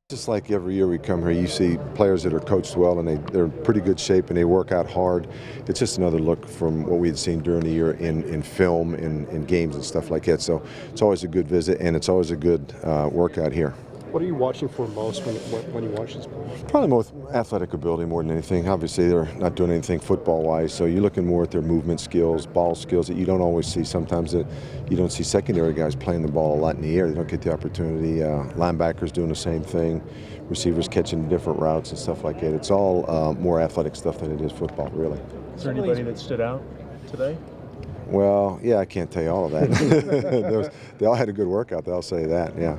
Just like every year we come here, you see players that are coached well and they're in pretty good shape and they work out hard. It's just another look from what we had seen during the year in film, in games and stuff like that. So it's always a good visit and it's always a good workout here. What are you watching for most when you watch this play? Probably more athletic ability more than anything. Obviously, they're not doing anything football-wise, so you're looking more at their movement skills, ball skills that you don't always see. Sometimes that you don't see secondary guys playing the ball a lot in the air. They don't get the opportunity. Linebackers doing the same thing. Receivers catching different routes and stuff like that. It's all more athletic stuff than it is football, really. Is there anybody that stood out today? Well, yeah, I can't tell you all of that. They all had a good workout, I'll say that, yeah.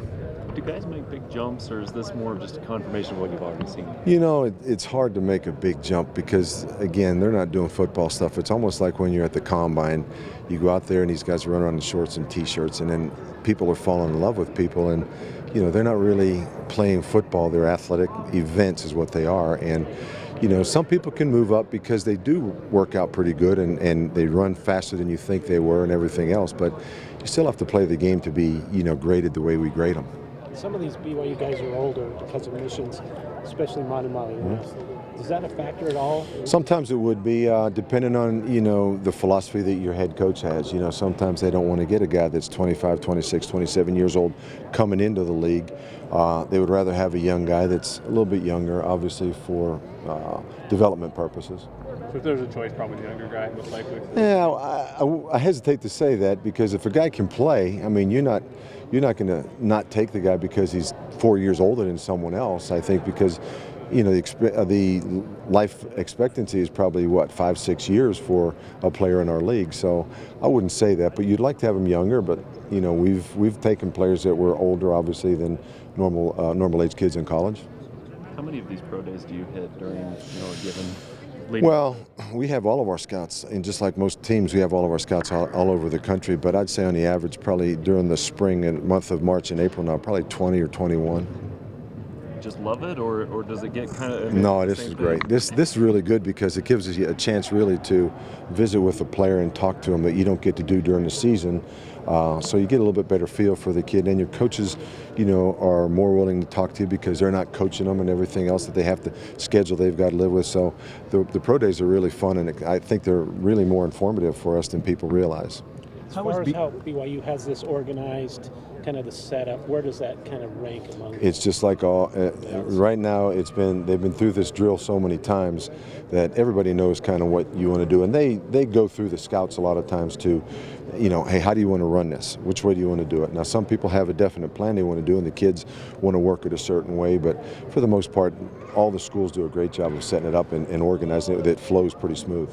Do guys make big jumps, or is this more of just a confirmation of what you've already seen? You know, it's hard to make a big jump because, again, they're not doing football stuff. It's almost like when you're at the combine. You go out there and these guys run around in shorts and T-shirts, and then people are falling in love with people. And, you know, they're not really playing football. They're athletic events is what they are. And, you know, some people can move up because they do work out pretty good and they run faster than you think they were and everything else. But you still have to play the game to be, you know, graded the way we grade them. Some of these BYU guys are older because of missions, especially Mali. Is that a factor at all? Sometimes it would be, depending on, you know, the philosophy that your head coach has. You know, sometimes they don't want to get a guy that's 25, 26, 27 years old coming into the league. They would rather have a young guy that's a little bit younger, obviously, for development purposes. So if there's a choice, probably the younger guy, most likely. Yeah, I hesitate to say that because if a guy can play, I mean, you're not going to not take the guy because he's 4 years older than someone else. I think because, you know, the life expectancy is probably, what, 5-6 years for a player in our league. So I wouldn't say that, but you'd like to have him younger. But, you know, we've taken players that were older, obviously, than normal age kids in college. How many of these pro days do you hit during, you know, a given? Well, we have all of our scouts, and just like most teams, we have all of our scouts all over the country. But I'd say on the average, probably during the spring and month of March and April now, probably 20 or 21. Just love it, or does it get kind of? No, this is great. This is really good because it gives us a chance really to visit with a player and talk to him that you don't get to do during the season. So you get a little bit better feel for the kid, and your coaches, you know, are more willing to talk to you because they're not coaching them and everything else that they have to schedule they've got to live with. So the pro days are really fun, and I think they're really more informative for us than people realize. As far as how BYU has this organized, kind of the setup, where does that kind of rank among? It's just like right now. They've been through this drill so many times that everybody knows kind of what you want to do, and they go through the scouts a lot of times too. You know, hey, how do you want to run this? Which way do you want to do it? Now, some people have a definite plan they want to do, and the kids want to work it a certain way. But for the most part, all the schools do a great job of setting it up and organizing it that it flows pretty smooth.